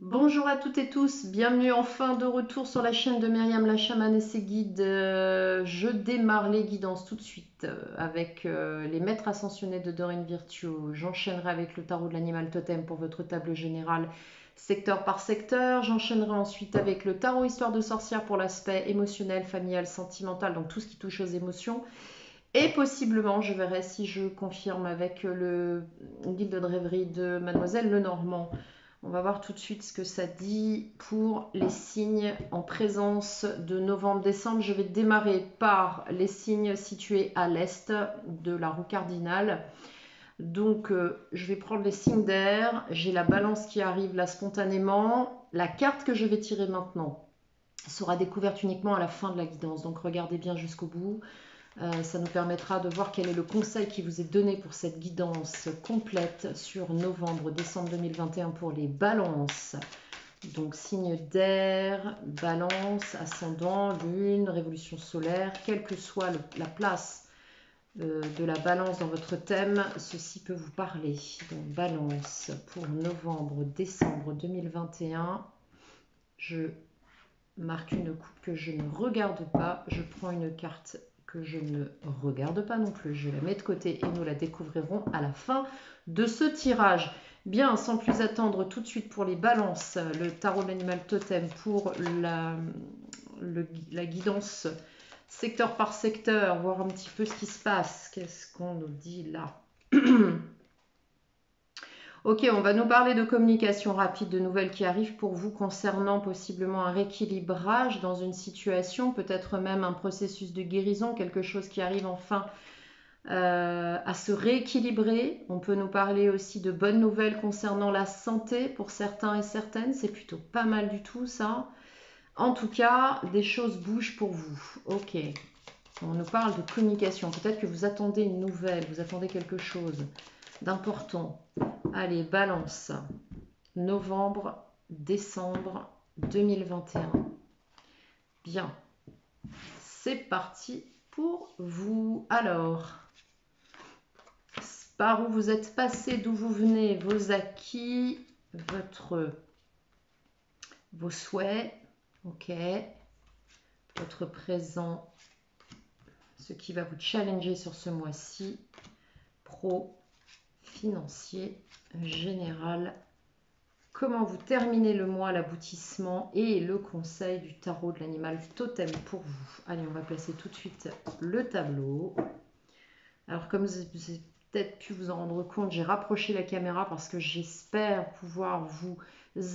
Bonjour à toutes et tous, bienvenue enfin de retour sur la chaîne de Myriam la chamane et ses guides. Je démarre les guidances tout de suite avec les maîtres ascensionnés de Dorine Virtue. J'enchaînerai avec le tarot de l'animal totem pour votre table générale secteur par secteur. J'enchaînerai ensuite avec le tarot histoire de sorcière pour l'aspect émotionnel, familial, sentimental, donc tout ce qui touche aux émotions. Et possiblement, je verrai si je confirme avec le guide de rêverie de Mademoiselle Lenormand. On va voir tout de suite ce que ça dit pour les signes en présence de novembre-décembre. Je vais démarrer par les signes situés à l'est de la roue cardinale. Donc, je vais prendre les signes d'air. J'ai la balance qui arrive là spontanément. La carte que je vais tirer maintenant sera découverte uniquement à la fin de la guidance. Donc, regardez bien jusqu'au bout. Ça nous permettra de voir quel est le conseil qui vous est donné pour cette guidance complète sur novembre-décembre 2021 pour les balances. Donc signe d'air, balance, ascendant, lune, révolution solaire, quelle que soit la place de la balance dans votre thème, ceci peut vous parler. Donc balance pour novembre-décembre 2021. Je marque une coupe que je ne regarde pas, je prends une carte que je ne regarde pas non plus, je la mets de côté et nous la découvrirons à la fin de ce tirage. Bien, sans plus attendre, tout de suite pour les balances, le tarot de l'animal totem pour la guidance secteur par secteur, voir un petit peu ce qui se passe. Qu'est-ce qu'on nous dit là? Ok, on va nous parler de communication rapide, de nouvelles qui arrivent pour vous concernant possiblement un rééquilibrage dans une situation, peut-être même un processus de guérison, quelque chose qui arrive enfin à se rééquilibrer. On peut nous parler aussi de bonnes nouvelles concernant la santé pour certains et certaines, c'est plutôt pas mal du tout ça. En tout cas, des choses bougent pour vous. Ok, on nous parle de communication, peut-être que vous attendez une nouvelle, vous attendez quelque chose d'important. Allez, balance. Novembre, décembre 2021. Bien, c'est parti pour vous. Alors, par où vous êtes passé, d'où vous venez, vos acquis, vos souhaits, ok, votre présent, ce qui va vous challenger sur ce mois-ci, pro, financier, général, comment vous terminez le mois, l'aboutissement et le conseil du tarot de l'animal totem pour vous. Allez, on va placer tout de suite le tableau. Alors, comme vous avez peut-être pu vous en rendre compte, j'ai rapproché la caméra parce que j'espère pouvoir vous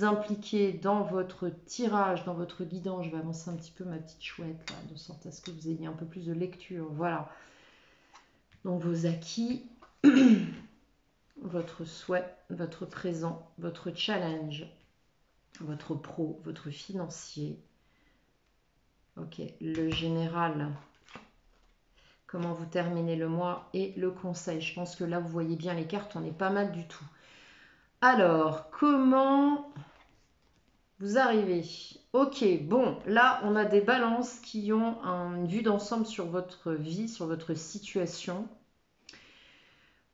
impliquer dans votre tirage, dans votre guidance. Je vais avancer un petit peu ma petite chouette, là, de sorte à ce que vous ayez un peu plus de lecture. Voilà. Donc, vos acquis, votre souhait, votre présent, votre challenge, votre pro, votre financier. Ok, le général, comment vous terminez le mois et le conseil. Je pense que là, vous voyez bien les cartes, on est pas mal du tout. Alors, comment vous arrivez? Ok, bon, là, on a des balances qui ont une vue d'ensemble sur votre vie, sur votre situation.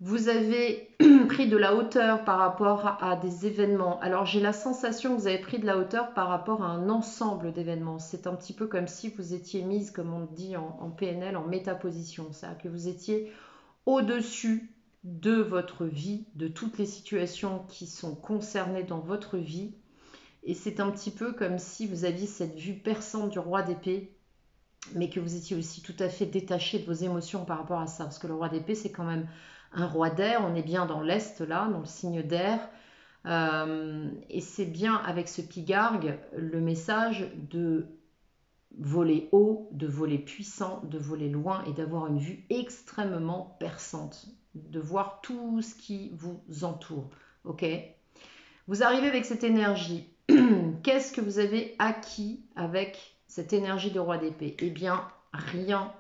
Vous avez pris de la hauteur par rapport à des événements. Alors j'ai la sensation que vous avez pris de la hauteur par rapport à un ensemble d'événements. C'est un petit peu comme si vous étiez mise, comme on dit en PNL, en métaposition. C'est-à-dire que vous étiez au-dessus de votre vie, de toutes les situations qui sont concernées dans votre vie. Et c'est un petit peu comme si vous aviez cette vue perçante du roi d'épée, mais que vous étiez aussi tout à fait détaché de vos émotions par rapport à ça. Parce que le roi d'épée, c'est quand même un roi d'air. On est bien dans l'Est, là, dans le signe d'air. Et c'est bien avec ce pigargue le message de voler haut, de voler puissant, de voler loin et d'avoir une vue extrêmement perçante, de voir tout ce qui vous entoure. Ok? Vous arrivez avec cette énergie. Qu'est-ce que vous avez acquis avec cette énergie de roi d'épée? Eh bien, rien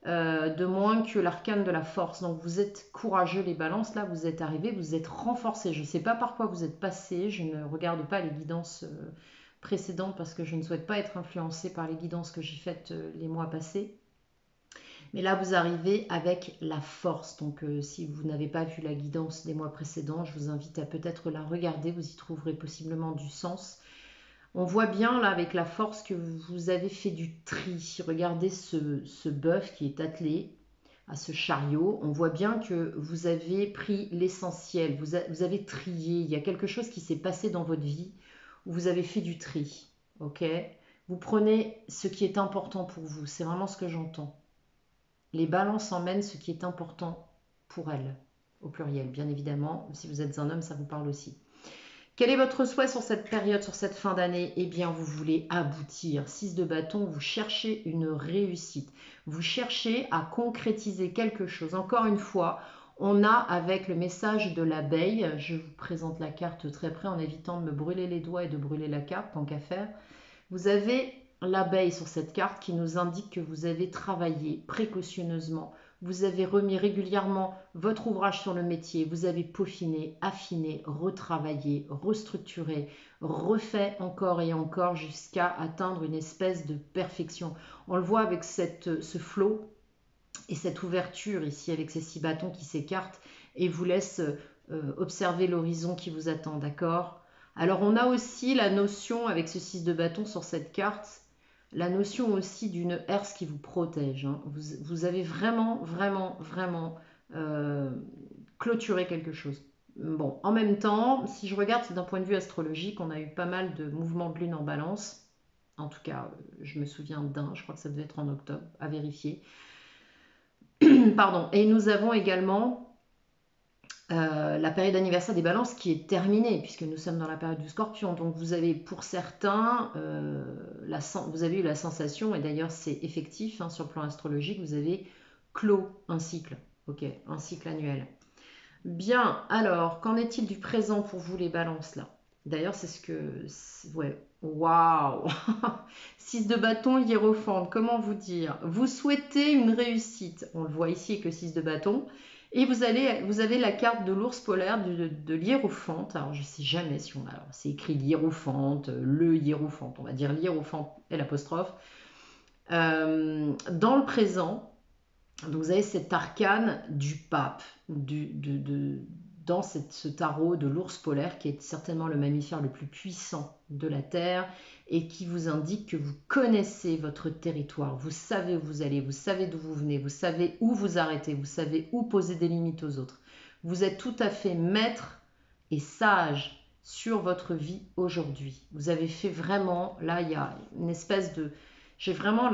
de moins que l'arcane de la force. Donc vous êtes courageux les balances, là vous êtes arrivés, vous êtes renforcés. Je ne sais pas par quoi vous êtes passés, je ne regarde pas les guidances précédentes parce que je ne souhaite pas être influencée par les guidances que j'ai faites les mois passés. Mais là, vous arrivez avec la force. Donc, si vous n'avez pas vu la guidance des mois précédents, je vous invite à peut-être la regarder. Vous y trouverez possiblement du sens. On voit bien là avec la force que vous avez fait du tri. Regardez ce bœuf qui est attelé à ce chariot. On voit bien que vous avez pris l'essentiel. Vous avez trié. Il y a quelque chose qui s'est passé dans votre vie où vous avez fait du tri. Ok ? Vous prenez ce qui est important pour vous. C'est vraiment ce que j'entends. Les balances emmènent ce qui est important pour elles, au pluriel, bien évidemment. Si vous êtes un homme, ça vous parle aussi. Quel est votre souhait sur cette période, sur cette fin d'année? Eh bien, vous voulez aboutir. 6 de bâton, vous cherchez une réussite. Vous cherchez à concrétiser quelque chose. Encore une fois, on a avec le message de l'abeille, je vous présente la carte très près en évitant de me brûler les doigts et de brûler la carte, tant qu'à faire. Vous avez l'abeille sur cette carte qui nous indique que vous avez travaillé précautionneusement, vous avez remis régulièrement votre ouvrage sur le métier, vous avez peaufiné, affiné, retravaillé, restructuré, refait encore et encore jusqu'à atteindre une espèce de perfection. On le voit avec ce flot et cette ouverture ici avec ces 6 bâtons qui s'écartent et vous laissent observer l'horizon qui vous attend, d'accord ? Alors on a aussi la notion avec ce 6 de bâton sur cette carte, la notion aussi d'une herse qui vous protège. Hein. Vous avez vraiment clôturé quelque chose. Bon, en même temps, si je regarde d'un point de vue astrologique, on a eu pas mal de mouvements de lune en balance. En tout cas, je me souviens d'un, je crois que ça devait être en octobre, à vérifier. Pardon. Et nous avons également la période d'anniversaire des balances qui est terminée, puisque nous sommes dans la période du scorpion. Donc vous avez pour certains, vous avez eu la sensation, et d'ailleurs c'est effectif hein, sur le plan astrologique, vous avez clos un cycle, ok, un cycle annuel. Bien, alors, qu'en est-il du présent pour vous les balances là? D'ailleurs, c'est ce que... Ouais, waouh 6 de bâton, hiérophante, comment vous dire? Vous souhaitez une réussite. On le voit ici avec le 6 de bâton. Et vous avez la carte de l'ours polaire de l'hiérophante. Alors, je ne sais jamais si on a... C'est écrit l'hiérophante, le hiérophante. On va dire l'hiérophante et l'apostrophe. Dans le présent... Donc vous avez cet arcane du pape, dans ce tarot de l'ours polaire qui est certainement le mammifère le plus puissant de la Terre et qui vous indique que vous connaissez votre territoire, vous savez où vous allez, vous savez d'où vous venez, vous savez où vous arrêtez, vous savez où poser des limites aux autres. Vous êtes tout à fait maître et sage sur votre vie aujourd'hui. Vous avez fait vraiment, là il y a une espèce de... J'ai vraiment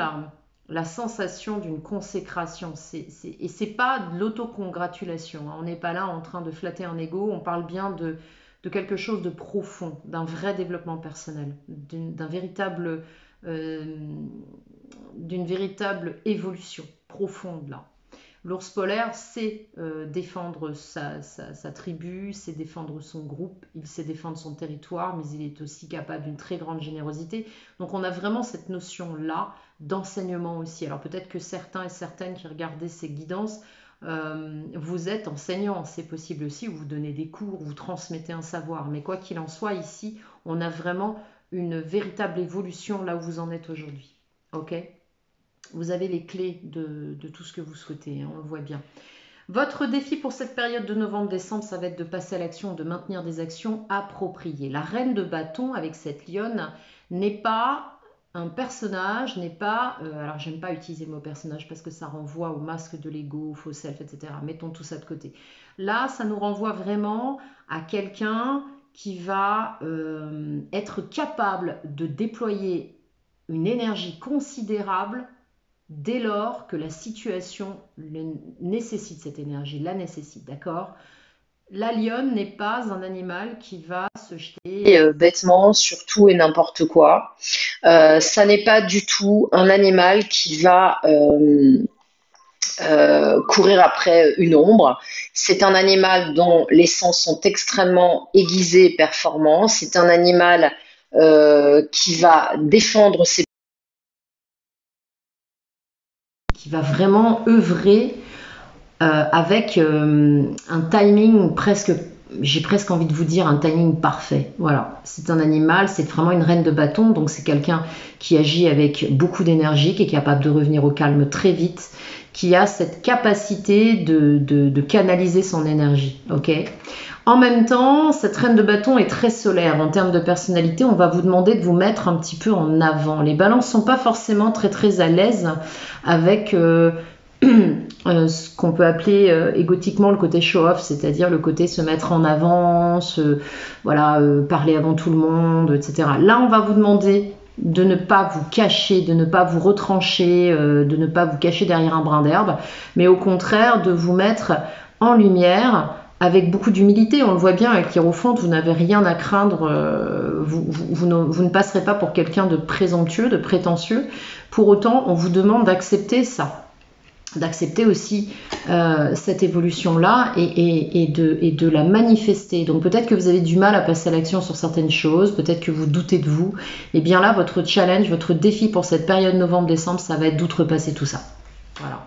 la sensation d'une consécration. Et c'est pas de l'autocongratulation. Hein. On n'est pas là en train de flatter un ego. On parle bien de quelque chose de profond, d'un vrai développement personnel, d'une véritable évolution profonde là. L'ours polaire sait défendre sa tribu, sait défendre son groupe, il sait défendre son territoire, mais il est aussi capable d'une très grande générosité. Donc on a vraiment cette notion-là d'enseignement aussi. Alors peut-être que certains et certaines qui regardaient ces guidances, vous êtes enseignant, c'est possible aussi, vous donnez des cours, vous transmettez un savoir. Mais quoi qu'il en soit, ici, on a vraiment une véritable évolution là où vous en êtes aujourd'hui. Ok ? Vous avez les clés de tout ce que vous souhaitez, hein, on le voit bien. Votre défi pour cette période de novembre-décembre, ça va être de passer à l'action, de maintenir des actions appropriées. La reine de bâton avec cette lionne n'est pas un personnage, n'est pas... alors j'aime pas utiliser le mot personnage parce que ça renvoie au masque de l'ego, au faux self, etc. Mettons tout ça de côté. Là, ça nous renvoie vraiment à quelqu'un qui va être capable de déployer une énergie considérable dès lors que la situation nécessite cette énergie, la nécessite, d'accord ? La lionne n'est pas un animal qui va se jeter bêtement sur tout et n'importe quoi. Ça n'est pas du tout un animal qui va courir après une ombre. C'est un animal dont les sens sont extrêmement aiguisés et performants. C'est un animal qui va défendre ses... qui va vraiment œuvrer avec un timing presque, j'ai presque envie de vous dire un timing parfait. Voilà, c'est un animal, c'est vraiment une reine de bâton, donc c'est quelqu'un qui agit avec beaucoup d'énergie, qui est capable de revenir au calme très vite, qui a cette capacité de canaliser son énergie. Ok. En même temps, cette reine de bâton est très solaire. En termes de personnalité, on va vous demander de vous mettre un petit peu en avant. Les balances ne sont pas forcément très à l'aise avec ce qu'on peut appeler égotiquement le côté show-off, c'est-à-dire le côté se mettre en avant, parler avant tout le monde, etc. Là, on va vous demander de ne pas vous cacher, de ne pas vous retrancher, de ne pas vous cacher derrière un brin d'herbe, mais au contraire de vous mettre en lumière avec beaucoup d'humilité. On le voit bien avec l'Hiérophante, vous n'avez rien à craindre, vous ne passerez pas pour quelqu'un de présomptueux, de prétentieux. Pour autant, on vous demande d'accepter ça, d'accepter aussi cette évolution-là et de la manifester. Donc peut-être que vous avez du mal à passer à l'action sur certaines choses, peut-être que vous doutez de vous. Et bien là, votre challenge, votre défi pour cette période novembre-décembre, ça va être d'outrepasser tout ça. Voilà.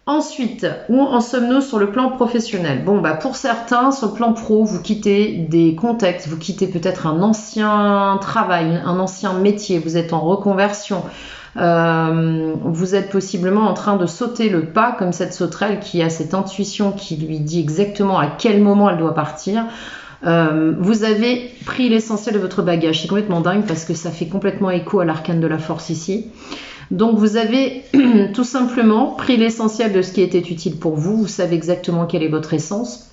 Ensuite, où en sommes-nous sur le plan professionnel? Bon, pour certains, sur le plan pro, vous quittez des contextes, vous quittez peut-être un ancien travail, un ancien métier, vous êtes en reconversion, vous êtes possiblement en train de sauter le pas, comme cette sauterelle qui a cette intuition qui lui dit exactement à quel moment elle doit partir. Vous avez pris l'essentiel de votre bagage. C'est complètement dingue parce que ça fait complètement écho à l'arcane de la force ici. Donc vous avez tout simplement pris l'essentiel de ce qui était utile pour vous, vous savez exactement quelle est votre essence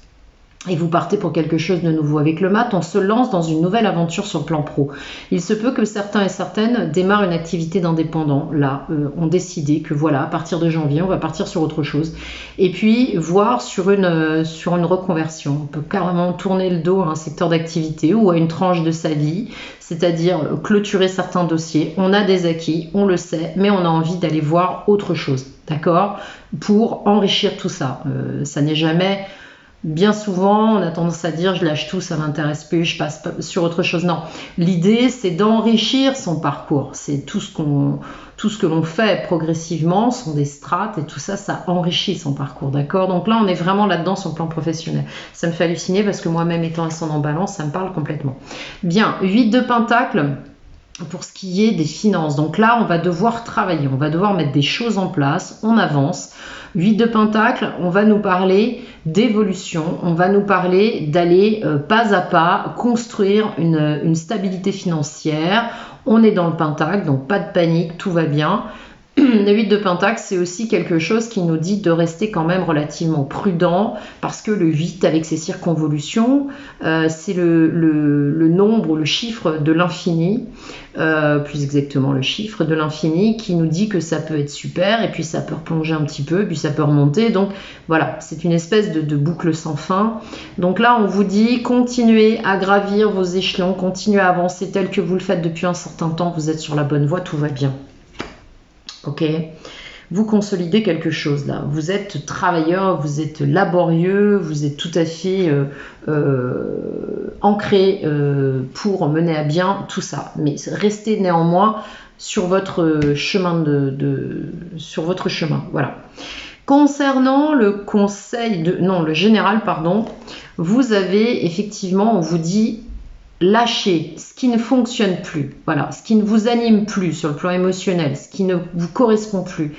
et vous partez pour quelque chose de nouveau. Avec le mat, on se lance dans une nouvelle aventure sur le plan pro. Il se peut que certains et certaines démarrent une activité d'indépendant, là, ont décidé que voilà, à partir de janvier, on va partir sur autre chose. Et puis, voir sur une reconversion. On peut carrément tourner le dos à un secteur d'activité ou à une tranche de sa vie, c'est-à-dire clôturer certains dossiers. On a des acquis, on le sait, mais on a envie d'aller voir autre chose, d'accord? Pour enrichir tout ça. Ça n'est jamais... Bien souvent, on a tendance à dire je lâche tout, ça m'intéresse plus, je passe sur autre chose. Non, l'idée c'est d'enrichir son parcours. C'est tout ce que l'on fait progressivement, sont des strates et tout ça, ça enrichit son parcours, d'accord? Donc là, on est vraiment là-dedans sur le plan professionnel. Ça me fait halluciner parce que moi-même étant ascendant balance, ça me parle complètement. Bien, 8 de Pentacle. Pour ce qui est des finances. Donc là, on va devoir travailler, on va devoir mettre des choses en place, on avance. 8 de Pentacle, on va nous parler d'évolution, on va nous parler d'aller pas à pas construire une stabilité financière. On est dans le Pentacle, donc pas de panique, tout va bien. Le 8 de Pentacle, c'est aussi quelque chose qui nous dit de rester quand même relativement prudent parce que le 8, avec ses circonvolutions, c'est le nombre, le chiffre de l'infini, plus exactement le chiffre de l'infini qui nous dit que ça peut être super et puis ça peut replonger un petit peu, puis ça peut remonter. Donc voilà, c'est une espèce de boucle sans fin. Donc là, on vous dit continuez à gravir vos échelons, continuez à avancer tel que vous le faites depuis un certain temps, vous êtes sur la bonne voie, tout va bien. Ok, vous consolidez quelque chose là. Vous êtes travailleur, vous êtes laborieux, vous êtes tout à fait ancré pour mener à bien tout ça. Mais restez néanmoins sur votre chemin sur votre chemin. Voilà. Concernant le général, vous avez effectivement, on vous dit lâchez ce qui ne fonctionne plus, voilà, ce qui ne vous anime plus sur le plan émotionnel, ce qui ne vous correspond plus.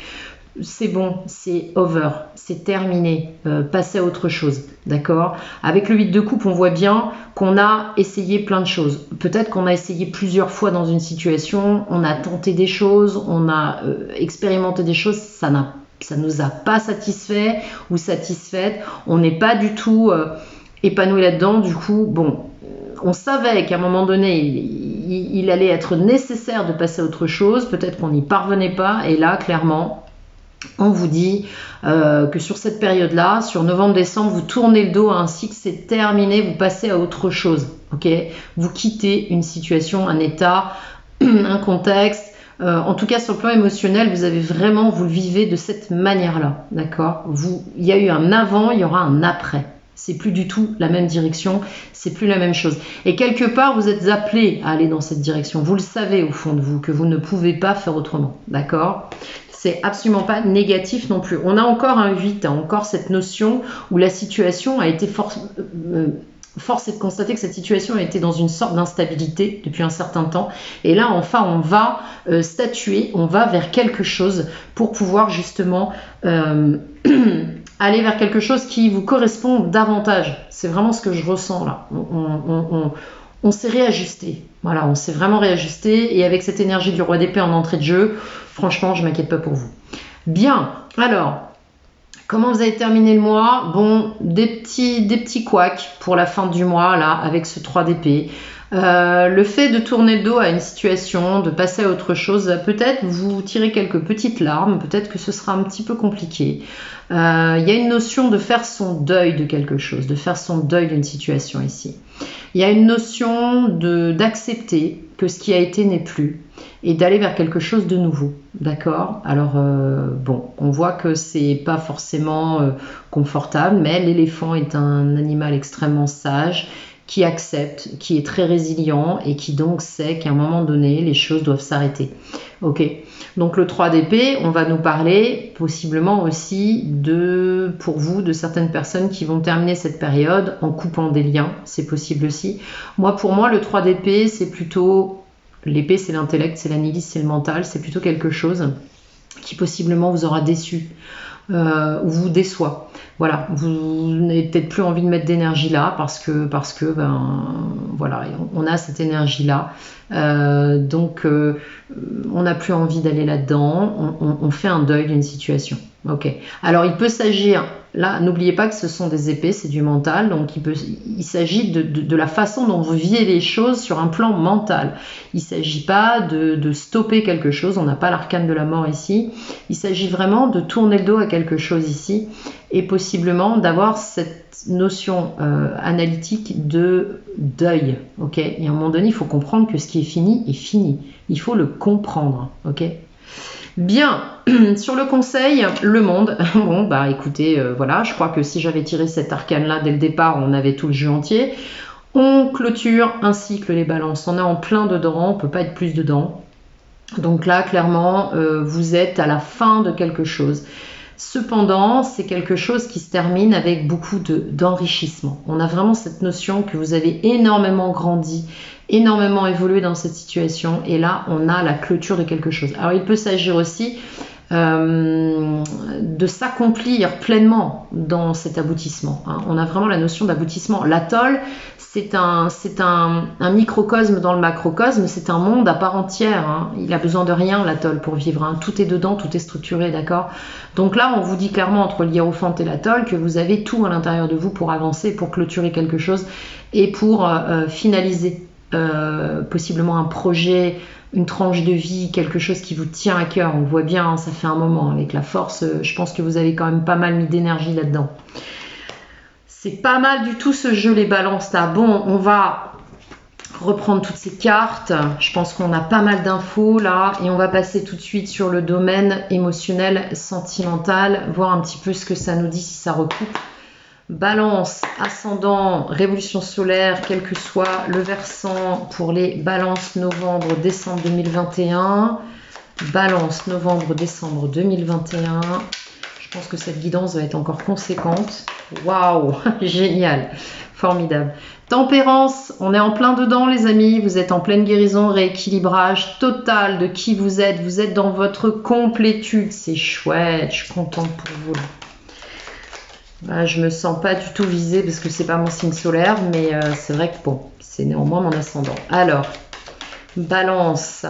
C'est bon, c'est over, c'est terminé, passez à autre chose, d'accord? Avec le 8 de coupe, on voit bien qu'on a essayé plein de choses. Peut-être qu'on a essayé plusieurs fois dans une situation, on a tenté des choses, on a expérimenté des choses, ça nous a pas satisfait ou satisfaite, on n'est pas du tout épanoui là-dedans, du coup, bon... On savait qu'à un moment donné, il allait être nécessaire de passer à autre chose. Peut-être qu'on n'y parvenait pas. Et là, clairement, on vous dit que sur cette période-là, sur novembre-décembre, vous tournez le dos à un cycle, c'est terminé, vous passez à autre chose. Okay, vous quittez une situation, un état, un contexte. En tout cas, sur le plan émotionnel, vous le vivez de cette manière-là. D'accord ? Il y a eu un avant, il y aura un après. C'est plus du tout la même direction, c'est plus la même chose. Et quelque part, vous êtes appelé à aller dans cette direction. Vous le savez au fond de vous, que vous ne pouvez pas faire autrement. D'accord ? C'est absolument pas négatif non plus. On a encore un 8, encore cette notion où la situation a été force est de constater que cette situation a été dans une sorte d'instabilité depuis un certain temps. Et là, enfin, on va statuer, on va vers quelque chose pour pouvoir justement aller vers quelque chose qui vous correspond davantage. C'est vraiment ce que je ressens là. On s'est réajusté. Voilà, on s'est vraiment réajusté. Et avec cette énergie du roi d'épée en entrée de jeu, franchement, je ne m'inquiète pas pour vous. Bien, alors... Comment vous avez terminé le mois? Bon, des petits couacs pour la fin du mois, là, avec ce 3 d'épée. Le fait de tourner le dos à une situation, de passer à autre chose, peut-être vous tirez quelques petites larmes, peut-être que ce sera un petit peu compliqué. Il y a une notion de faire son deuil de quelque chose, de faire son deuil d'une situation ici. Il y a une notion d'accepter que ce qui a été n'est plus et d'aller vers quelque chose de nouveau. D'accord? Alors, bon, on voit que c'est pas forcément confortable, mais l'éléphant est un animal extrêmement sage qui accepte, qui est très résilient et qui donc sait qu'à un moment donné, les choses doivent s'arrêter. Ok, donc le 3 d'épée, on va nous parler possiblement aussi pour vous, de certaines personnes qui vont terminer cette période en coupant des liens, c'est possible aussi. Pour moi, le 3 d'épée, c'est plutôt... L'épée, c'est l'intellect, c'est l'analyse, c'est le mental, c'est plutôt quelque chose qui possiblement vous aura déçu ou vous déçoit. Voilà, vous n'avez peut-être plus envie de mettre d'énergie là parce que voilà, on a cette énergie là. Donc on n'a plus envie d'aller là-dedans, on fait un deuil d'une situation. Ok. Alors il peut s'agir, là n'oubliez pas que ce sont des épées, c'est du mental, donc il s'agit de la façon dont vous vivez les choses sur un plan mental. Il ne s'agit pas de stopper quelque chose, on n'a pas l'arcane de la mort ici, il s'agit vraiment de tourner le dos à quelque chose ici et possiblement d'avoir cette notion analytique de deuil. Ok. Et à un moment donné, il faut comprendre que ce qui est fini est fini. Il faut le comprendre. Ok. Bien, sur le conseil, le monde. Bon, bah écoutez, voilà, je crois que si j'avais tiré cet arcane-là dès le départ, on avait tout le jeu entier. On clôture un cycle, les balances. On est en plein dedans, on ne peut pas être plus dedans. Donc là, clairement, vous êtes à la fin de quelque chose. Cependant, c'est quelque chose qui se termine avec beaucoup d'enrichissement. On a vraiment cette notion que vous avez énormément grandi, énormément évolué dans cette situation et là, on a la clôture de quelque chose. Alors, il peut s'agir aussi de s'accomplir pleinement dans cet aboutissement. Hein. On a vraiment la notion d'aboutissement. L'atoll, c'est un microcosme dans le macrocosme, c'est un monde à part entière. Hein. Il a besoin de rien, l'atoll, pour vivre. Hein. Tout est dedans, tout est structuré, d'accord? Donc là, on vous dit clairement entre le hiérophante et l'atoll que vous avez tout à l'intérieur de vous pour avancer, pour clôturer quelque chose et pour finaliser possiblement un projet, une tranche de vie, quelque chose qui vous tient à cœur. On le voit bien, hein, ça fait un moment. Avec la force, je pense que vous avez quand même pas mal mis d'énergie là-dedans. C'est pas mal du tout ce jeu, les balances là. Bon, on va reprendre toutes ces cartes. Je pense qu'on a pas mal d'infos là. Et on va passer tout de suite sur le domaine émotionnel, sentimental, voir un petit peu ce que ça nous dit, si ça recoupe. Balance, ascendant, révolution solaire, quel que soit le versant pour les balances novembre, décembre 2021. Balance, novembre, décembre 2021. Je pense que cette guidance va être encore conséquente. Waouh, génial, formidable. Tempérance, on est en plein dedans les amis, vous êtes en pleine guérison, rééquilibrage total de qui vous êtes dans votre complétude, c'est chouette, je suis contente pour vous. Je me sens pas du tout visée parce que c'est pas mon signe solaire, mais c'est vrai que bon, c'est néanmoins mon ascendant. Alors, balance,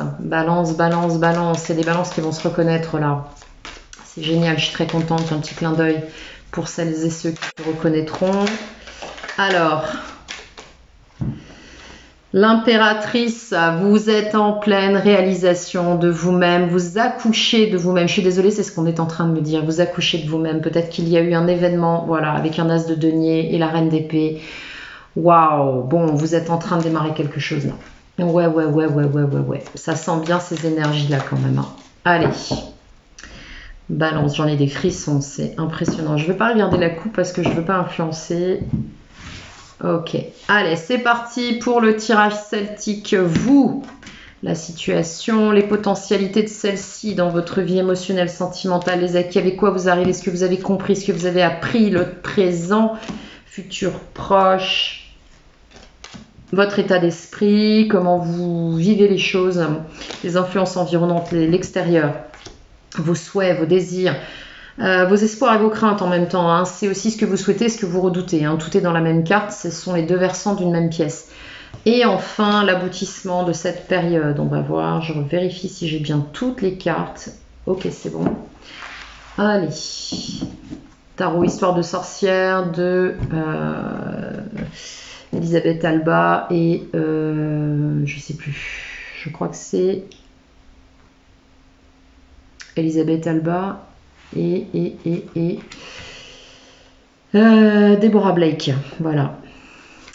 c'est des balances qui vont se reconnaître là. C'est génial, je suis très contente, un petit clin d'œil pour celles et ceux qui se reconnaîtront. Alors, l'impératrice, vous êtes en pleine réalisation de vous-même, vous accouchez de vous-même. Je suis désolée, c'est ce qu'on est en train de me dire. Vous accouchez de vous-même. Peut-être qu'il y a eu un événement, voilà, avec un as de denier et la reine d'épée. Waouh, bon, vous êtes en train de démarrer quelque chose là. Ouais. Ça sent bien ces énergies-là quand même. Hein. Allez. Balance, j'en ai des frissons, c'est impressionnant. Je ne veux pas regarder la coupe parce que je ne veux pas influencer. Ok, allez, c'est parti pour le tirage celtique. Vous, la situation, les potentialités de celle-ci dans votre vie émotionnelle, sentimentale, les acquis, avec quoi vous arrivez, ce que vous avez compris, ce que vous avez appris, le présent, futur proche. votre état d'esprit, comment vous vivez les choses, les influences environnantes, l'extérieur, vos souhaits, vos désirs, vos espoirs et vos craintes en même temps. Hein. C'est aussi ce que vous souhaitez, ce que vous redoutez. Hein. Tout est dans la même carte, ce sont les deux versants d'une même pièce. Et enfin, l'aboutissement de cette période. On va voir, je vérifie si j'ai bien toutes les cartes. Ok, c'est bon. Allez. Tarot Histoire de sorcière de Elisabeth Alba et je sais plus. Je crois que c'est Elisabeth Alba et Deborah Blake. Voilà.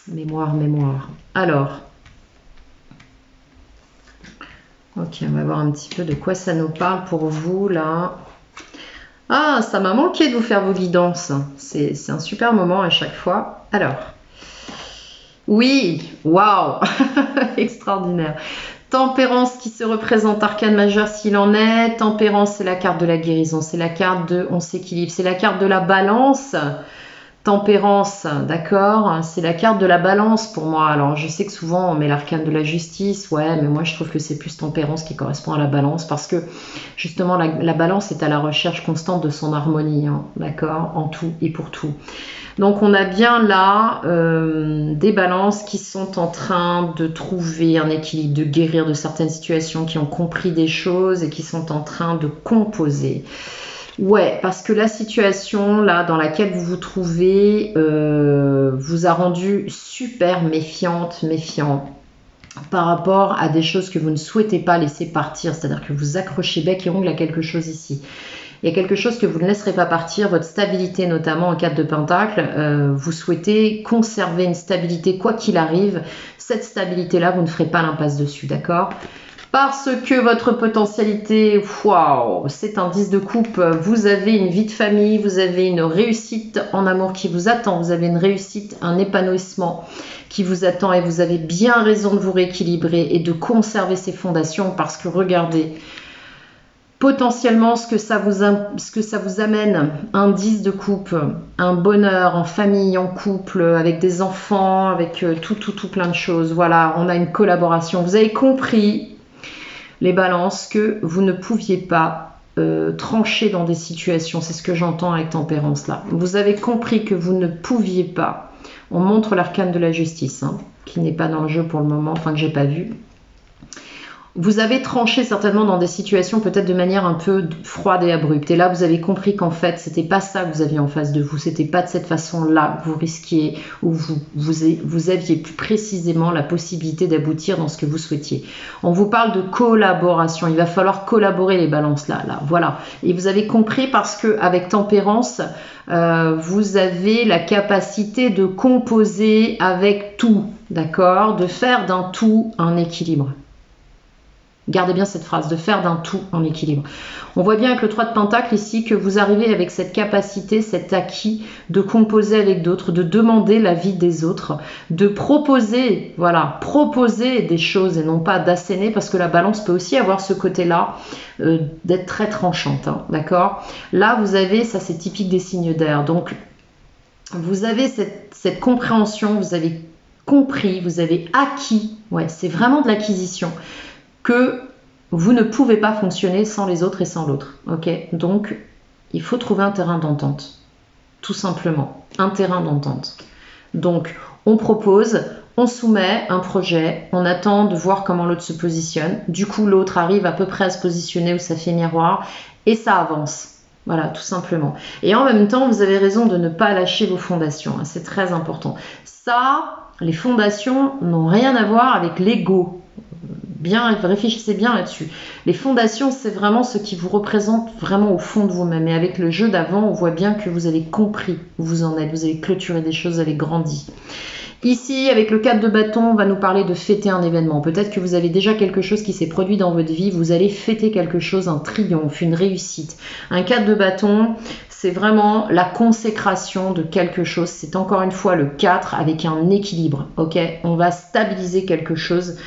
Mémoire. Alors. Ok, on va voir un petit peu de quoi ça nous parle pour vous là. Ah, ça m'a manqué de vous faire vos guidances. C'est un super moment à chaque fois. Alors, oui, waouh, extraordinaire. Tempérance qui se représente arcane majeur s'il en est. Tempérance, c'est la carte de la guérison, c'est la carte de on s'équilibre, c'est la carte de la balance. Tempérance, d'accord, c'est la carte de la balance pour moi. Alors je sais que souvent on met l'arcane de la justice, ouais, mais moi je trouve que c'est plus tempérance qui correspond à la balance parce que justement la balance est à la recherche constante de son harmonie, hein, d'accord, en tout et pour tout. Donc on a bien là des balances qui sont en train de trouver un équilibre, de guérir de certaines situations, qui ont compris des choses et qui sont en train de composer. Ouais, parce que la situation là dans laquelle vous vous trouvez vous a rendu super méfiant par rapport à des choses que vous ne souhaitez pas laisser partir, c'est-à-dire que vous accrochez bec et ongle à quelque chose ici. Il y a quelque chose que vous ne laisserez pas partir, votre stabilité notamment en 4 de pentacle, vous souhaitez conserver une stabilité quoi qu'il arrive, cette stabilité-là, vous ne ferez pas l'impasse dessus, d'accord ? Parce que votre potentialité, waouh, c'est un 10 de coupe, vous avez une vie de famille, vous avez une réussite en amour qui vous attend, vous avez une réussite, un épanouissement qui vous attend et vous avez bien raison de vous rééquilibrer et de conserver ces fondations parce que regardez, potentiellement ce que ça vous amène, un 10 de coupe, un bonheur en famille, en couple, avec des enfants, avec tout plein de choses. Voilà, on a une collaboration. Vous avez compris les balances que vous ne pouviez pas trancher dans des situations. C'est ce que j'entends avec tempérance là. Vous avez compris que vous ne pouviez pas. On montre l'arcane de la justice, hein, qui n'est pas dans le jeu pour le moment, enfin que j'ai pas vu. Vous avez tranché certainement dans des situations peut-être de manière un peu froide et abrupte. Et là, vous avez compris qu'en fait, c'était pas ça que vous aviez en face de vous. C'était pas de cette façon-là que vous risquiez ou vous aviez plus précisément la possibilité d'aboutir dans ce que vous souhaitiez. On vous parle de collaboration. Il va falloir collaborer les balances là. Voilà. Et vous avez compris parce qu'avec tempérance, vous avez la capacité de composer avec tout, d'accord ? De faire d'un tout un équilibre. Gardez bien cette phrase, de faire d'un tout en équilibre. On voit bien avec le 3 de Pentacle ici que vous arrivez avec cette capacité, cet acquis de composer avec d'autres, de demander l'avis des autres, de proposer, voilà, proposer des choses et non pas d'asséner parce que la balance peut aussi avoir ce côté-là d'être très tranchante, hein, d'accord ? Là, vous avez, ça c'est typique des signes d'air, donc vous avez cette compréhension, vous avez compris, vous avez acquis, ouais, c'est vraiment de l'acquisition, que vous ne pouvez pas fonctionner sans les autres et sans l'autre. Ok ? Donc, il faut trouver un terrain d'entente. Tout simplement. Un terrain d'entente. Donc, on propose, on soumet un projet, on attend de voir comment l'autre se positionne. Du coup, l'autre arrive à peu près à se positionner où ça fait miroir et ça avance. Voilà, tout simplement. Et en même temps, vous avez raison de ne pas lâcher vos fondations. Hein, c'est très important. Ça, les fondations n'ont rien à voir avec l'ego. Bien, réfléchissez bien là-dessus. Les fondations, c'est vraiment ce qui vous représente vraiment au fond de vous-même. Et avec le jeu d'avant, on voit bien que vous avez compris où vous en êtes. Vous avez clôturé des choses, vous avez grandi. Ici, avec le 4 de bâton, on va nous parler de fêter un événement. Peut-être que vous avez déjà quelque chose qui s'est produit dans votre vie. Vous allez fêter quelque chose, un triomphe, une réussite. Un 4 de bâton, c'est vraiment la consécration de quelque chose. C'est encore une fois le 4 avec un équilibre. Ok ? On va stabiliser quelque chose.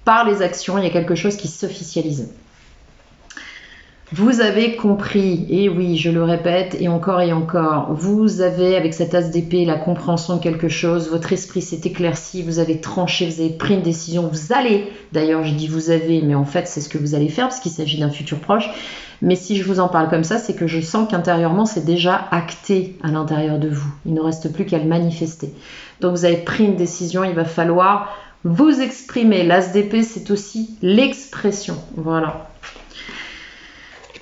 Par les actions, il y a quelque chose qui s'officialise. Vous avez compris, et oui, je le répète, et encore, vous avez, avec cet as d'épée, la compréhension de quelque chose, votre esprit s'est éclairci, vous avez tranché, vous avez pris une décision, vous allez, d'ailleurs je dis vous avez, mais en fait c'est ce que vous allez faire, parce qu'il s'agit d'un futur proche, mais si je vous en parle comme ça, c'est que je sens qu'intérieurement c'est déjà acté à l'intérieur de vous, il ne reste plus qu'à le manifester. Donc vous avez pris une décision, il va falloir vous exprimer, l'as d'épée c'est aussi l'expression, voilà.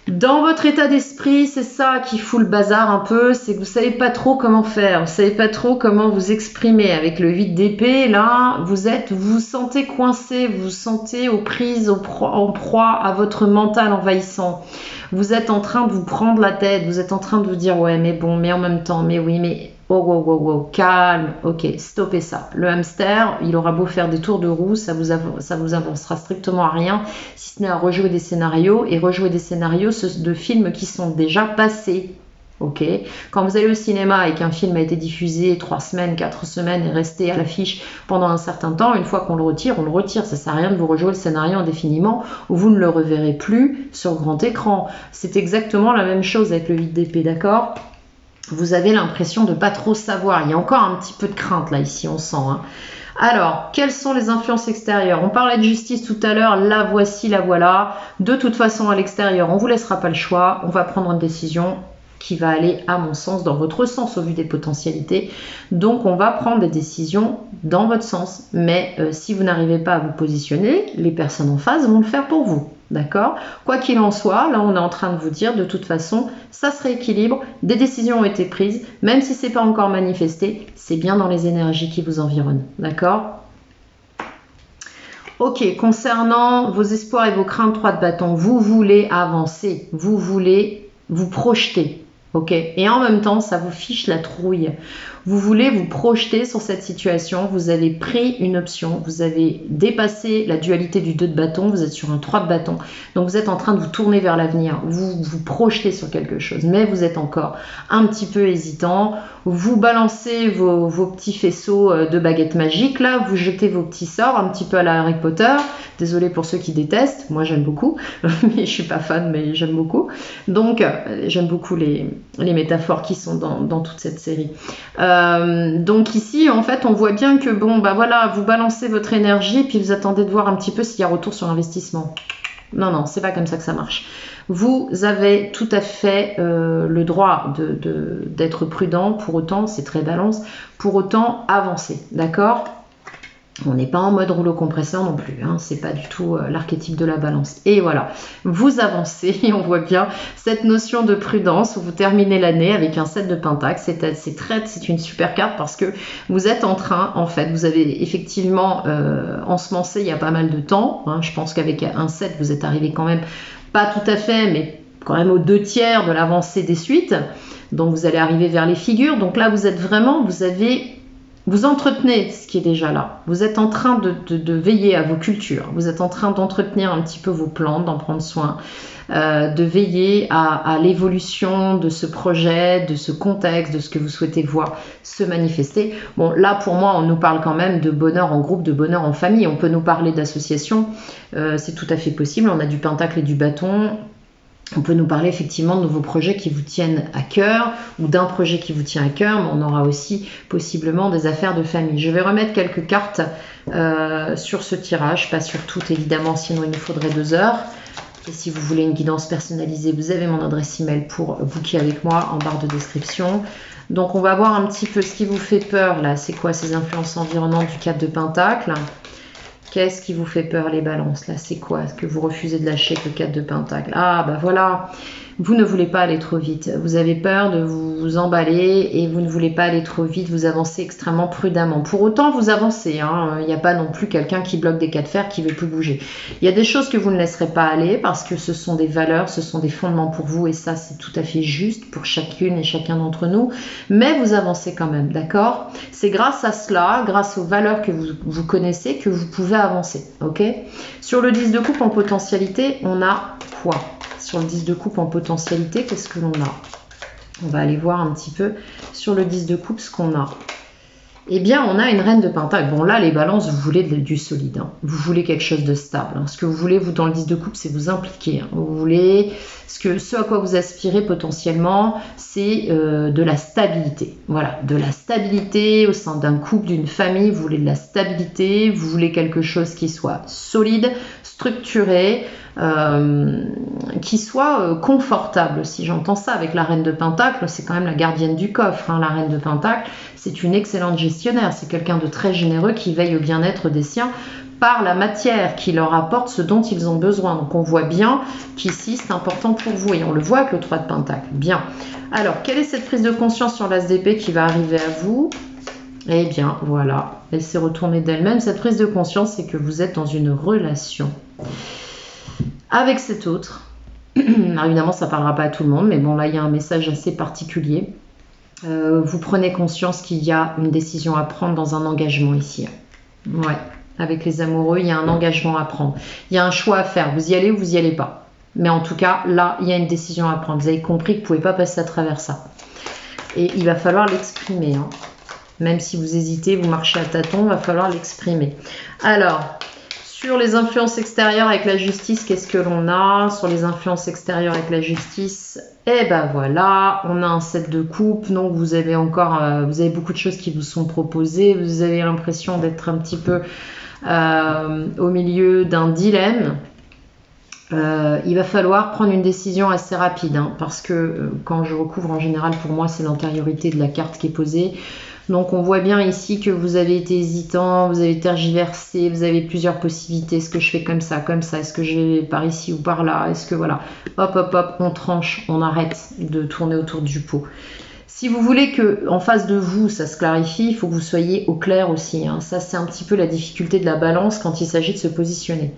Dans votre état d'esprit, c'est ça qui fout le bazar un peu, c'est que vous savez pas trop comment faire, vous savez pas trop comment vous exprimer. Avec le 8 d'épée, là, vous vous sentez coincé, vous vous sentez aux prises, en proie à votre mental envahissant. Vous êtes en train de vous prendre la tête, vous êtes en train de vous dire ouais mais bon, mais en même temps, mais oui, mais wow, calme, ok, stoppez ça. Le hamster, il aura beau faire des tours de roue, ça vous avancera strictement à rien, si ce n'est à rejouer des scénarios, et rejouer des scénarios de films qui sont déjà passés. Ok. Quand vous allez au cinéma et qu'un film a été diffusé 3 semaines, 4 semaines et resté à l'affiche pendant un certain temps, une fois qu'on le retire, on le retire. Ça ne sert à rien de vous rejouer le scénario indéfiniment ou vous ne le reverrez plus sur grand écran. C'est exactement la même chose avec le 8 d'épée, d'accord ? Vous avez l'impression de ne pas trop savoir. Il y a encore un petit peu de crainte là, ici, on sent. Hein. Alors, quelles sont les influences extérieures? On parlait de justice tout à l'heure, la voici, la voilà. De toute façon, à l'extérieur, on ne vous laissera pas le choix. On va prendre une décision qui va aller, à mon sens, dans votre sens au vu des potentialités. Donc, on va prendre des décisions dans votre sens. Mais si vous n'arrivez pas à vous positionner, les personnes en face vont le faire pour vous. D'accord? Quoi qu'il en soit, là, on est en train de vous dire, de toute façon, ça se rééquilibre, des décisions ont été prises, même si ce n'est pas encore manifesté, c'est bien dans les énergies qui vous environnent. D'accord? Ok, concernant vos espoirs et vos craintes, 3 de bâton, vous voulez avancer, vous voulez vous projeter. Ok, et en même temps, ça vous fiche la trouille. Vous voulez vous projeter sur cette situation, vous avez pris une option, vous avez dépassé la dualité du 2 de bâton, vous êtes sur un 3 de bâton, donc vous êtes en train de vous tourner vers l'avenir, vous vous projetez sur quelque chose, mais vous êtes encore un petit peu hésitant, vous balancez vos petits faisceaux de baguettes magiques, là, vous jetez vos petits sorts, un petit peu à la Harry Potter, désolé pour ceux qui détestent, moi j'aime beaucoup, mais je suis pas fan, mais j'aime beaucoup, donc j'aime beaucoup les métaphores qui sont dans toute cette série. Donc ici en fait on voit bien que bon bah voilà, vous balancez votre énergie puis vous attendez de voir un petit peu s'il y a retour sur investissement. Non, c'est pas comme ça que ça marche. Vous avez tout à fait le droit d'être prudent, pour autant c'est très balance, pour autant avancer, d'accord ? On n'est pas en mode rouleau compresseur non plus, hein, c'est pas du tout l'archétype de la balance. Et voilà, vous avancez et on voit bien cette notion de prudence où vous terminez l'année avec un 7 de pentacle. C'est une super carte parce que vous êtes en train, en fait, vous avez effectivement ensemencé il y a pas mal de temps. Hein, je pense qu'avec un 7, vous êtes arrivé quand même, pas tout à fait, mais quand même aux 2/3 de l'avancée des suites. Donc vous allez arriver vers les figures. Donc là, vous êtes vraiment, vous entretenez ce qui est déjà là. Vous êtes en train de veiller à vos cultures. Vous êtes en train d'entretenir un petit peu vos plantes, d'en prendre soin, de veiller à l'évolution de ce projet, de ce contexte, de ce que vous souhaitez voir se manifester. Bon, là, pour moi, on nous parle quand même de bonheur en groupe, de bonheur en famille. On peut nous parler d'association. C'est tout à fait possible. On a du pentacle et du bâton. On peut nous parler effectivement de vos projets qui vous tiennent à cœur ou d'un projet qui vous tient à cœur, mais on aura aussi possiblement des affaires de famille. Je vais remettre quelques cartes sur ce tirage, pas sur toutes évidemment, sinon il nous faudrait 2 heures. Et si vous voulez une guidance personnalisée, vous avez mon adresse email pour booker avec moi en barre de description. Donc on va voir un petit peu ce qui vous fait peur là. C'est quoi ces influences environnantes du 4 de pentacle ? Qu'est-ce qui vous fait peur les balances là? C'est quoi que vous refusez de lâcher avec le 4 de pentacle? Ah bah voilà, vous ne voulez pas aller trop vite. Vous avez peur de vous emballer et vous ne voulez pas aller trop vite. Vous avancez extrêmement prudemment. Pour autant, vous avancez. Hein. Il n'y a pas non plus quelqu'un qui bloque des 4 fers qui ne veut plus bouger. Il y a des choses que vous ne laisserez pas aller parce que ce sont des valeurs, ce sont des fondements pour vous et ça, c'est tout à fait juste pour chacune et chacun d'entre nous. Mais vous avancez quand même, d'accord? C'est grâce à cela, grâce aux valeurs que vous connaissez, que vous pouvez avancer, ok? Sur le 10 de coupe en potentialité, on a quoi? Sur le 10 de coupe en potentialité, qu'est-ce que l'on a? On va aller voir un petit peu sur le 10 de coupe ce qu'on a. Eh bien, on a une reine de pentacle. Bon, là, les balances, vous voulez du solide. Hein. Vous voulez quelque chose de stable. Hein. Ce que vous voulez, vous, dans le 10 de coupe, c'est vous impliquer. Hein. Vous voulez... Ce à quoi vous aspirez potentiellement, c'est de la stabilité. Voilà, de la stabilité au sein d'un couple, d'une famille. Vous voulez de la stabilité. Vous voulez quelque chose qui soit solide, structuré, qui soit confortable. Si j'entends ça avec la reine de pentacle, c'est quand même la gardienne du coffre. Hein. La reine de pentacle, c'est une excellente gestionnaire. C'est quelqu'un de très généreux qui veille au bien-être des siens par la matière, qui leur apporte ce dont ils ont besoin. Donc on voit bien qu'ici c'est important pour vous et on le voit avec le 3 de pentacle. Bien. Alors, quelle est cette prise de conscience sur l'as d'épée qui va arriver à vous? Eh bien, voilà. Elle s'est retournée d'elle-même. Cette prise de conscience, c'est que vous êtes dans une relation avec cet autre. Alors, évidemment, ça ne parlera pas à tout le monde, mais bon, là, il y a un message assez particulier. Vous prenez conscience qu'il y a une décision à prendre dans un engagement ici. Ouais. Avec les amoureux, il y a un engagement à prendre. Il y a un choix à faire. Vous y allez ou vous n'y allez pas. Mais en tout cas, là, il y a une décision à prendre. Vous avez compris que vous ne pouvez pas passer à travers ça. Et il va falloir l'exprimer. Hein. Même si vous hésitez, vous marchez à tâtons, il va falloir l'exprimer. Alors, sur les influences extérieures avec la justice, qu'est-ce que l'on a? Sur les influences extérieures avec la justice, eh ben voilà, on a un 7 de coupe. Donc, vous avez encore, vous avez beaucoup de choses qui vous sont proposées. Vous avez l'impression d'être un petit peu... au milieu d'un dilemme. Il va falloir prendre une décision assez rapide hein, parce que quand je recouvre en général pour moi c'est l'antériorité de la carte qui est posée. Donc on voit bien ici que vous avez été hésitant, vous avez tergiversé, vous avez plusieurs possibilités. Est-ce que je fais comme ça, est-ce que je vais par ici ou par là, est-ce que voilà, hop hop hop, on tranche, on arrête de tourner autour du pot. Si vous voulez qu'en face de vous, ça se clarifie, il faut que vous soyez au clair aussi. Hein. Ça, c'est un petit peu la difficulté de la balance quand il s'agit de se positionner.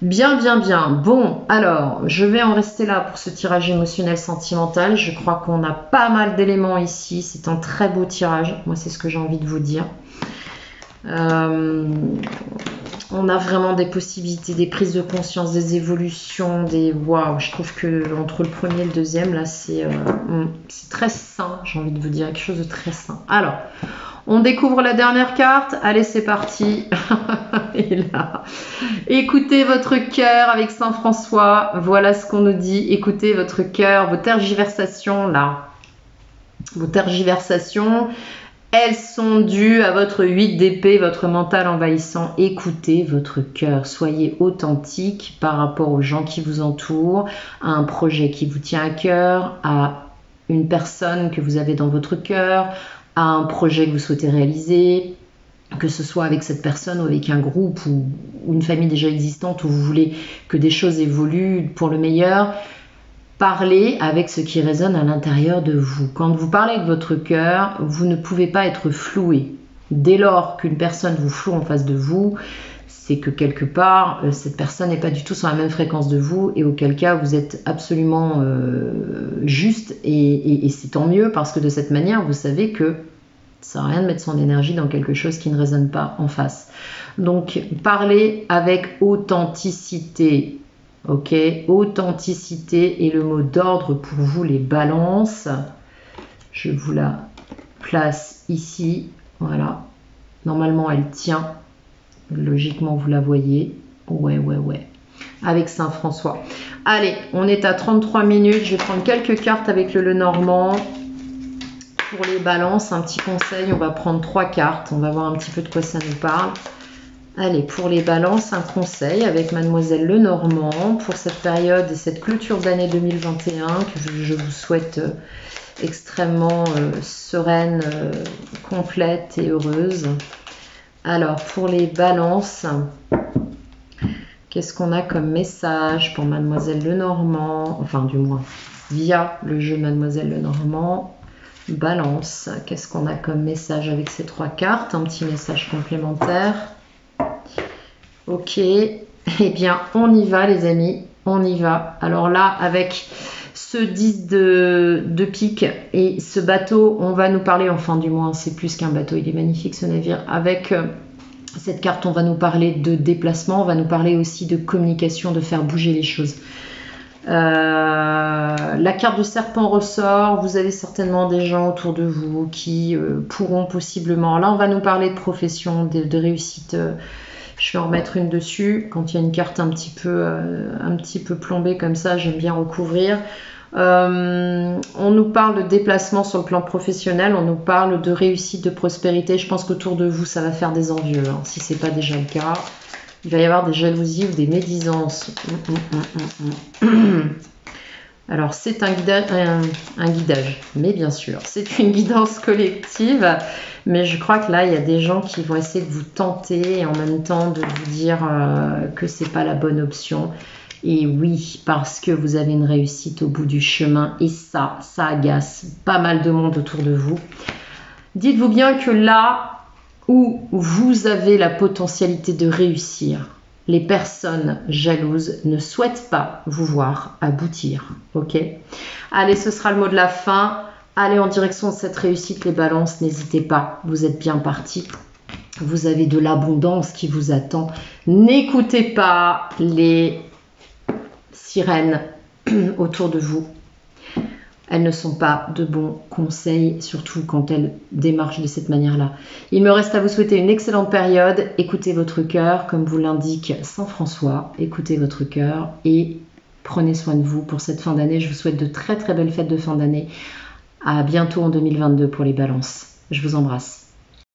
Bien, bien, bien. Bon, alors, je vais en rester là pour ce tirage émotionnel sentimental. Je crois qu'on a pas mal d'éléments ici. C'est un très beau tirage. Moi, c'est ce que j'ai envie de vous dire. On a vraiment des possibilités, des prises de conscience, des évolutions, des waouh. Je trouve que entre le premier et le deuxième, là, c'est très sain. J'ai envie de vous dire quelque chose de très sain. Alors, on découvre la dernière carte. Allez, c'est parti. Et là, écoutez votre cœur avec Saint François. Voilà ce qu'on nous dit. Écoutez votre cœur, vos tergiversations là. Vos tergiversations. Elles sont dues à votre 8 d'épée, votre mental envahissant. Écoutez votre cœur, soyez authentique par rapport aux gens qui vous entourent, à un projet qui vous tient à cœur, à une personne que vous avez dans votre cœur, à un projet que vous souhaitez réaliser, que ce soit avec cette personne ou avec un groupe ou une famille déjà existante où vous voulez que des choses évoluent pour le meilleur. Parlez avec ce qui résonne à l'intérieur de vous. Quand vous parlez de votre cœur, vous ne pouvez pas être floué. Dès lors qu'une personne vous floue en face de vous, c'est que quelque part, cette personne n'est pas du tout sur la même fréquence de vous et auquel cas vous êtes absolument juste et c'est tant mieux parce que de cette manière, vous savez que ça sert à rien de mettre son énergie dans quelque chose qui ne résonne pas en face. Donc, parlez avec authenticité. Ok, authenticité est le mot d'ordre pour vous les balances. Je vous la place ici. Voilà. Normalement, elle tient. Logiquement, vous la voyez. Ouais. Avec Saint François. Allez, on est à 33 minutes. Je vais prendre quelques cartes avec le Lenormand. Pour les balances, un petit conseil. On va prendre 3 cartes. On va voir un petit peu de quoi ça nous parle. Allez, pour les balances, un conseil avec Mademoiselle Lenormand pour cette période et cette clôture d'année 2021 que je vous souhaite extrêmement sereine, complète et heureuse. Alors, pour les balances, qu'est-ce qu'on a comme message pour Mademoiselle Lenormand? Enfin, du moins, via le jeu Mademoiselle Lenormand. Balance, qu'est-ce qu'on a comme message avec ces 3 cartes? Un petit message complémentaire. Ok, eh bien on y va les amis, on y va. Alors là avec ce 10 de pique et ce bateau, on va nous parler, enfin du moins c'est plus qu'un bateau, il est magnifique ce navire. Avec cette carte on va nous parler de déplacement, on va nous parler aussi de communication, de faire bouger les choses. La carte du serpent ressort. Vous avez certainement des gens autour de vous qui pourront possiblement... Là, on va nous parler de profession, de réussite. Je vais en remettre une dessus. Quand il y a une carte un petit peu plombée comme ça, j'aime bien recouvrir. On nous parle de déplacement sur le plan professionnel, on nous parle de réussite, de prospérité. Je pense qu'autour de vous, ça va faire des envieux, hein, si ce n'est pas déjà le cas. Il va y avoir des jalousies ou des médisances. Alors, c'est un guidage, mais bien sûr, c'est une guidance collective. Mais je crois que là, il y a des gens qui vont essayer de vous tenter et en même temps de vous dire que c'est pas la bonne option. Et oui, parce que vous avez une réussite au bout du chemin et ça agace pas mal de monde autour de vous. Dites-vous bien que là où vous avez la potentialité de réussir, les personnes jalouses ne souhaitent pas vous voir aboutir. Ok ? Allez, ce sera le mot de la fin. Allez en direction de cette réussite, les balances, n'hésitez pas, vous êtes bien partis. Vous avez de l'abondance qui vous attend. N'écoutez pas les sirènes autour de vous. Elles ne sont pas de bons conseils, surtout quand elles démarchent de cette manière-là. Il me reste à vous souhaiter une excellente période. Écoutez votre cœur, comme vous l'indique Saint François. Écoutez votre cœur et prenez soin de vous pour cette fin d'année. Je vous souhaite de très très belles fêtes de fin d'année. À bientôt en 2022 pour les balances. Je vous embrasse.